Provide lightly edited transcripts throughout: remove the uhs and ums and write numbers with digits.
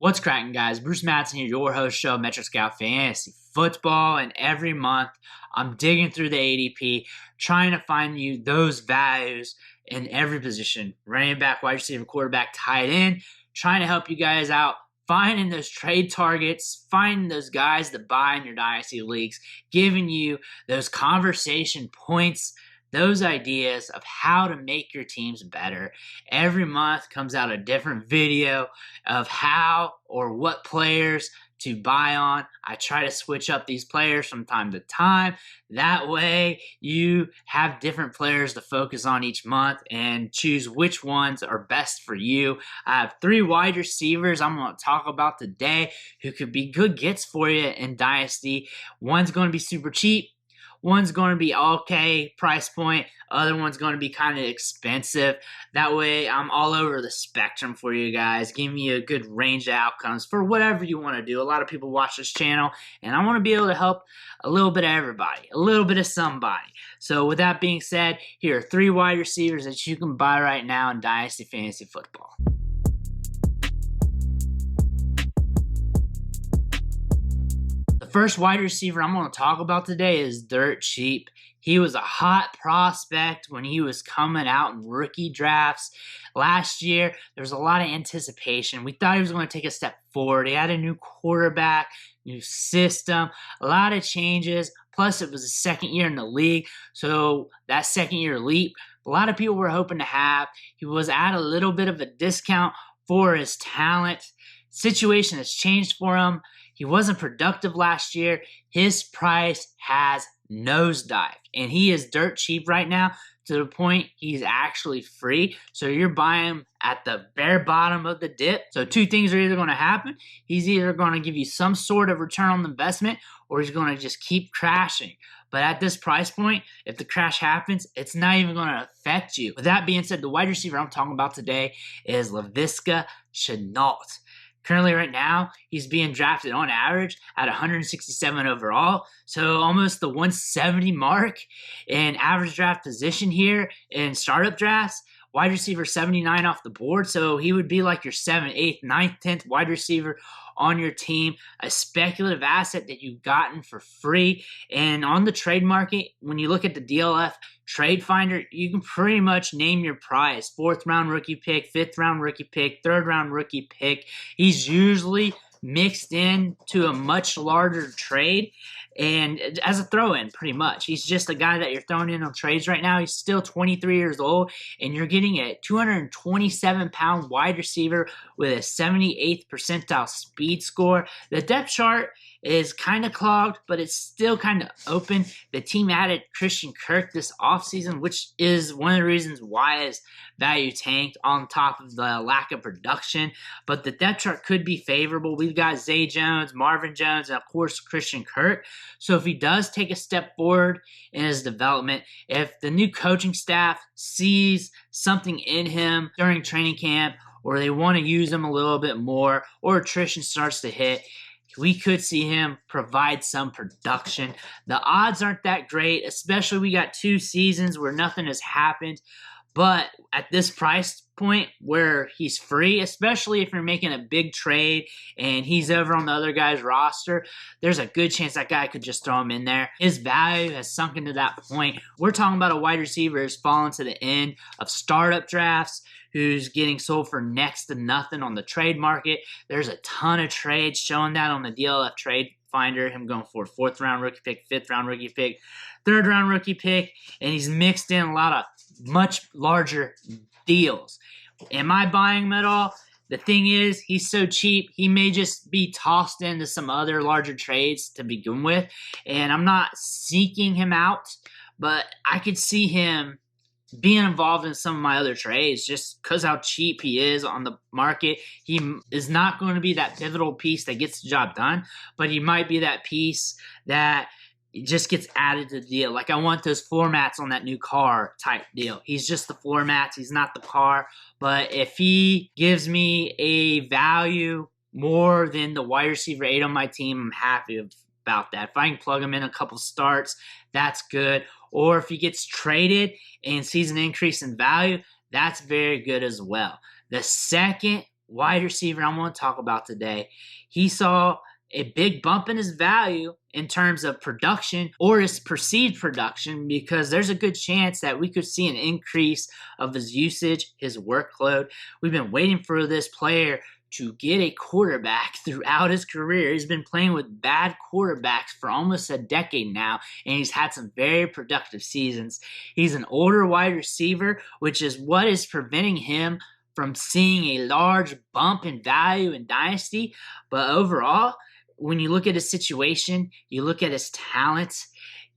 What's cracking, guys? Bruce Madsen here, your host show, Metro Scout Fantasy Football, and every month I'm digging through the ADP, trying to find you those values in every position, running back, wide receiver, quarterback, tight end, trying to help you guys out, finding those trade targets, finding those guys to buy in your Dynasty leagues, giving you those conversation points, those ideas of how to make your teams better. Every month comes out a different video of how or what players to buy on. I try to switch up these players from time to time. That way you have different players to focus on each month and choose which ones are best for you. I have 3 wide receivers I'm going to talk about today who could be good gets for you in Dynasty. One's going to be super cheap. One's going to be okay price point. Other one's going to be kind of expensive. That way, I'm all over the spectrum for you guys, giving you a good range of outcomes for whatever you want to do. A lot of people watch this channel, and I want to be able to help a little bit of everybody, a little bit of somebody. So with that being said, here are 3 wide receivers that you can buy right now in Dynasty Fantasy Football. First wide receiver I'm going to talk about today is dirt cheap. He was a hot prospect when he was coming out in rookie drafts. Last year, there was a lot of anticipation. We thought he was going to take a step forward. He had a new quarterback, new system, a lot of changes. Plus, it was his second year in the league. So that second year leap, a lot of people were hoping to have. He was at a little bit of a discount for his talent. Situation has changed for him. He wasn't productive last year. His price has nosedived, and he is dirt cheap right now to the point he's actually free. So you're buying him at the bare bottom of the dip. So 2 things are either going to happen. He's either going to give you some sort of return on the investment, or he's going to just keep crashing. But at this price point, if the crash happens, it's not even going to affect you. With that being said, the wide receiver I'm talking about today is Laviska Shenault. Currently, right now, he's being drafted on average at 167 overall, so almost the 170 mark in average draft position here in startup drafts. Wide receiver 79 off the board, so he would be like your 7th, 8th, 9th, 10th wide receiver on your team, a speculative asset that you've gotten for free. And on the trade market, when you look at the DLF Trade Finder, you can pretty much name your prize. 4th round rookie pick, 5th round rookie pick, 3rd round rookie pick. He's usually mixed in to a much larger trade and as a throw-in, pretty much. He's just a guy that you're throwing in on trades right now. He's still 23 years old, and you're getting a 227-pound wide receiver with a 78th percentile speed score. The depth chart is kind of clogged, but it's still kind of open. The team added Christian Kirk this offseason, which is one of the reasons why his value tanked on top of the lack of production. But the depth chart could be favorable. We've got Zay Jones, Marvin Jones, and of course Christian Kirk. So if he does take a step forward in his development, if the new coaching staff sees something in him during training camp, or they want to use him a little bit more, or attrition starts to hit, we could see him provide some production. The odds aren't that great, especially we got 2 seasons where nothing has happened. But at this price point where he's free, especially if you're making a big trade and he's over on the other guy's roster, there's a good chance that guy could just throw him in there. His value has sunken to that point. We're talking about a wide receiver who's fallen to the end of startup drafts, who's getting sold for next to nothing on the trade market. There's a ton of trades showing that on the DLF Trade Finder, him going for 4th round rookie pick, 5th round rookie pick, 3rd round rookie pick, and he's mixed in a lot of much larger deals. Am I buying him at all? The thing is, he's so cheap, he may just be tossed into some other larger trades to begin with, and I'm not seeking him out, but I could see him being involved in some of my other trades just because how cheap he is on the market. He is not going to be that pivotal piece that gets the job done, but he might be that piece that it just gets added to the deal. Like, I want those floor mats on that new car type deal. He's just the floor mats. He's not the car. But if he gives me a value more than the wide receiver 8 on my team, I'm happy about that. If I can plug him in a couple starts, that's good. Or if he gets traded and sees an increase in value, that's very good as well. The second wide receiver I'm going to talk about today, he saw a big bump in his value in terms of production or his perceived production, because there's a good chance that we could see an increase of his usage, his workload. We've been waiting for this player to get a quarterback throughout his career. He's been playing with bad quarterbacks for almost a decade now, and he's had some very productive seasons. He's an older wide receiver, which is what is preventing him from seeing a large bump in value in Dynasty. But overall, when you look at his situation, you look at his talents,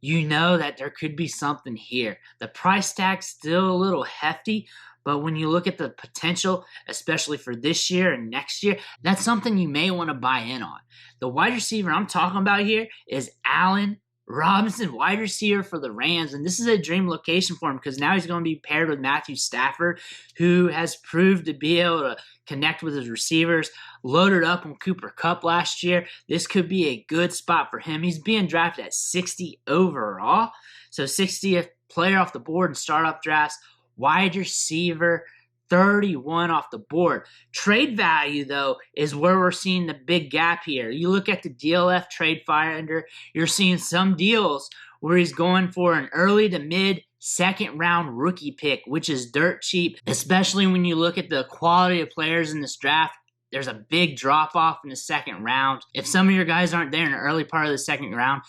you know that there could be something here. The price tag's still a little hefty, but when you look at the potential, especially for this year and next year, that's something you may want to buy in on. The wide receiver I'm talking about here is Allen Robinson, wide receiver for the Rams, and this is a dream location for him because now he's going to be paired with Matthew Stafford, who has proved to be able to connect with his receivers, loaded up on Cooper Kupp last year. This could be a good spot for him. He's being drafted at 60 overall, so 60th player off the board in startup drafts. Wide receiver 31 off the board. Trade value, though, is where we're seeing the big gap here. You look at the DLF trade finder, you're seeing some deals where he's going for an early to mid second round rookie pick, which is dirt cheap, especially when you look at the quality of players in this draft. There's a big drop off in the second round. If some of your guys aren't there in the early part of the second round,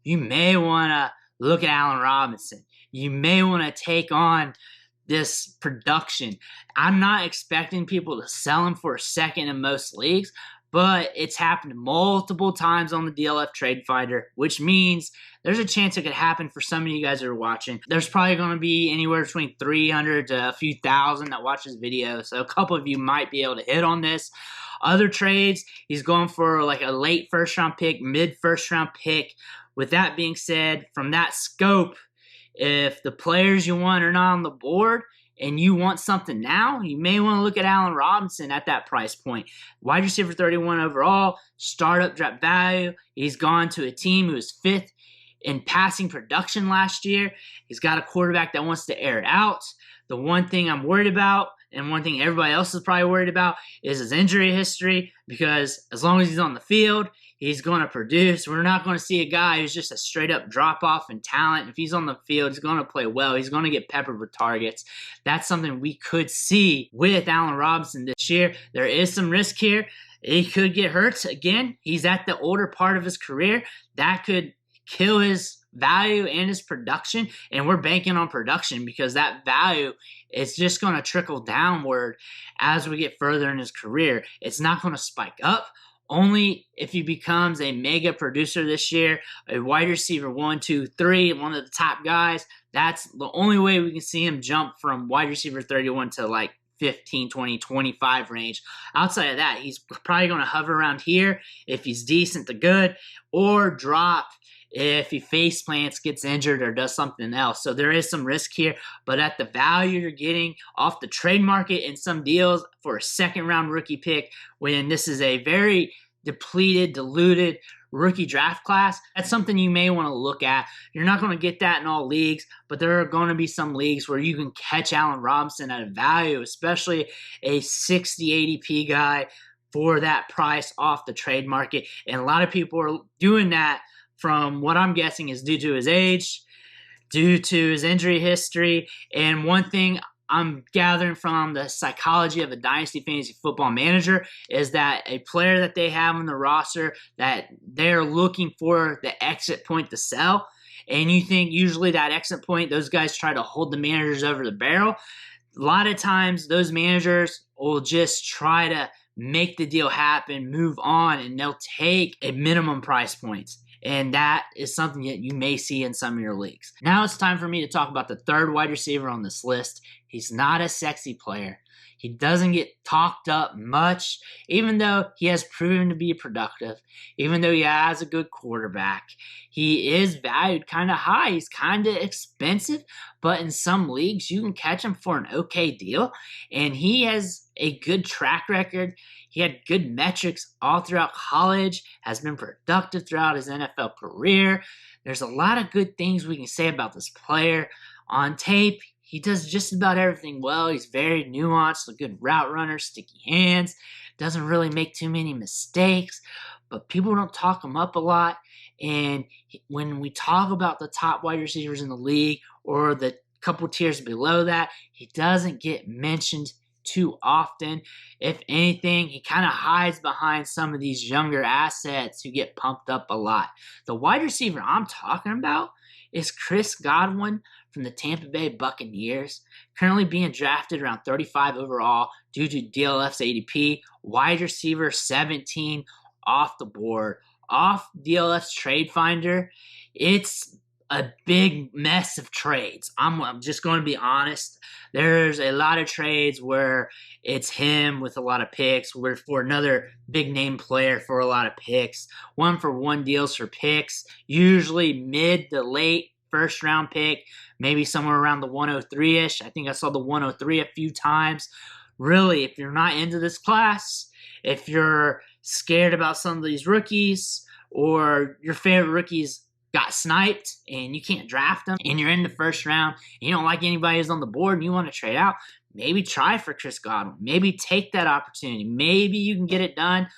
you may want to look at Allen Robinson. You may want to take on this production. I'm not expecting people to sell him for a second in most leagues, but it's happened multiple times on the DLF trade finder, which means there's a chance it could happen for some of you guys that are watching. There's probably going to be anywhere between 300 to a few thousand that watch this video, so a couple of you might be able to hit on this. Other trades, he's going for like a late first round pick, mid first round pick. With that being said, from that scope, if the players you want are not on the board and you want something now, you may want to look at Allen Robinson at that price point. Wide receiver 31 overall, startup draft value. He's gone to a team who was 5th in passing production last year. He's got a quarterback that wants to air it out. The one thing I'm worried about, and one thing everybody else is probably worried about, is his injury history, because as long as he's on the field, he's going to produce. We're not going to see a guy who's just a straight-up drop-off in talent. If he's on the field, he's going to play well. He's going to get peppered with targets. That's something we could see with Allen Robinson this year. There is some risk here. He could get hurt again. He's at the older part of his career. That could kill his value and his production, and we're banking on production because that value is just going to trickle downward as we get further in his career. It's not going to spike up. Only if he becomes a mega producer this year, a wide receiver 1, 2, 3, one of the top guys, that's the only way we can see him jump from wide receiver 31 to like 15, 20, 25 range. Outside of that, he's probably going to hover around here if he's decent to good, or drop if he face plants, gets injured, or does something else. So there is some risk here, but at the value you're getting off the trade market in some deals for a second round rookie pick, when this is a very depleted, diluted rookie draft class, that's something you may want to look at. You're not going to get that in all leagues, but there are going to be some leagues where you can catch Allen Robinson at a value, especially a 60 ADP guy for that price off the trade market. And a lot of people are doing that from what I'm guessing is due to his age, due to his injury history. And one thing I'm gathering from the psychology of a Dynasty Fantasy Football Manager is that a player that they have on the roster that they're looking for the exit point to sell, and you think usually that exit point, those guys try to hold the managers over the barrel. A lot of times those managers will just try to make the deal happen, move on, and they'll take a minimum price points. And that is something that you may see in some of your leagues. Now it's time for me to talk about the third wide receiver on this list. He's not a sexy player. He doesn't get talked up much, even though he has proven to be productive, even though he has a good quarterback. He is valued kind of high. He's kind of expensive, but in some leagues, you can catch him for an okay deal. And he has a good track record. He had good metrics all throughout college, has been productive throughout his NFL career. There's a lot of good things we can say about this player. On tape, he does just about everything well. He's very nuanced, a good route runner, sticky hands, doesn't really make too many mistakes, but people don't talk him up a lot. And when we talk about the top wide receivers in the league or the couple tiers below that, he doesn't get mentioned too often. If anything, he kind of hides behind some of these younger assets who get pumped up a lot. The wide receiver I'm talking about is Chris Godwin from the Tampa Bay Buccaneers, currently being drafted around 35 overall due to DLF's ADP, wide receiver 17 off the board. Off DLF's Trade Finder, it's a big mess of trades. I'm just going to be honest. There's a lot of trades where it's him with a lot of picks, where for another big name player for a lot of picks, 1-for-1 deals for picks, usually mid to late first round pick, maybe somewhere around the 103-ish. I think I saw the 103 a few times. Really, if you're not into this class, if you're scared about some of these rookies or your favorite rookies got sniped and you can't draft them and you're in the first round and you don't like anybody who's on the board and you want to trade out, maybe try for Chris Godwin. Maybe take that opportunity. Maybe you can get it done.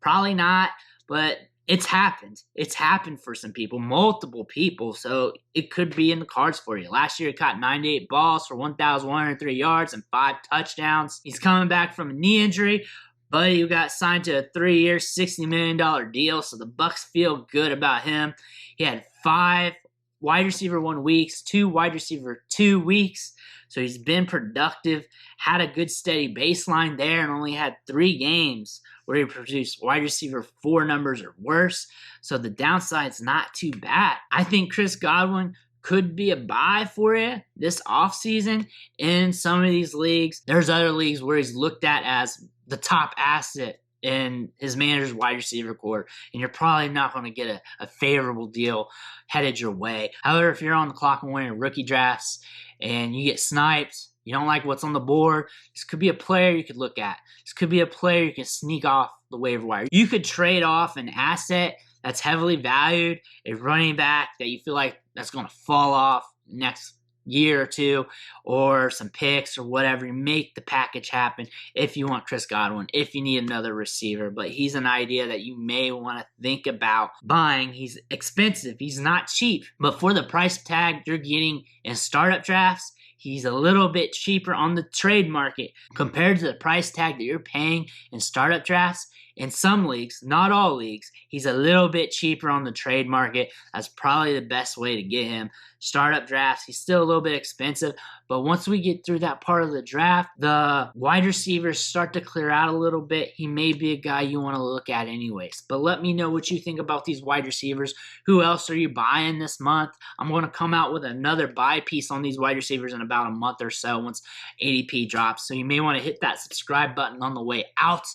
Probably not, but it's happened. It's happened for some people, multiple people, so it could be in the cards for you. Last year, he caught 98 balls for 1,103 yards and 5 touchdowns. He's coming back from a knee injury, but he got signed to a 3-year, $60 million deal, so the Bucs feel good about him. He had 5 wide receiver 1 weeks, 2 wide receiver 2 weeks, so he's been productive, had a good steady baseline there, and only had 3 games where he produced wide receiver 4 numbers or worse, so the downside's not too bad. I think Chris Godwin could be a buy for you this offseason in some of these leagues. There's other leagues where he's looked at as the top asset in his manager's wide receiver core, and you're probably not going to get a favorable deal headed your way. However, if you're on the clock and winning rookie drafts and you get sniped, you don't like what's on the board, this could be a player you could look at. This could be a player you can sneak off the waiver wire. You could trade off an asset that's heavily valued, a running back that you feel like that's going to fall off next year or two, or some picks or whatever. You make the package happen if you want Chris Godwin, if you need another receiver. But he's an idea that you may want to think about buying. He's expensive. He's not cheap. But for the price tag you're getting in startup drafts, he's a little bit cheaper on the trade market compared to the price tag that you're paying in startup drafts. In some leagues, not all leagues, he's a little bit cheaper on the trade market. That's probably the best way to get him. Startup drafts, he's still a little bit expensive, but once we get through that part of the draft, the wide receivers start to clear out a little bit. He may be a guy you want to look at anyways. But let me know what you think about these wide receivers. Who else are you buying this month? I'm going to come out with another buy piece on these wide receivers in about a month or so once ADP drops. So you may want to hit that subscribe button on the way out.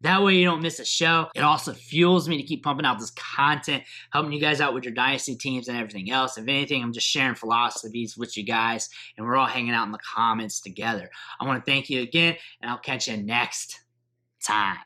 That way you don't miss a show. It also fuels me to keep pumping out this content, helping you guys out with your Dynasty teams and everything else. If anything, I'm just sharing philosophies with you guys, and we're all hanging out in the comments together. I want to thank you again, and I'll catch you next time.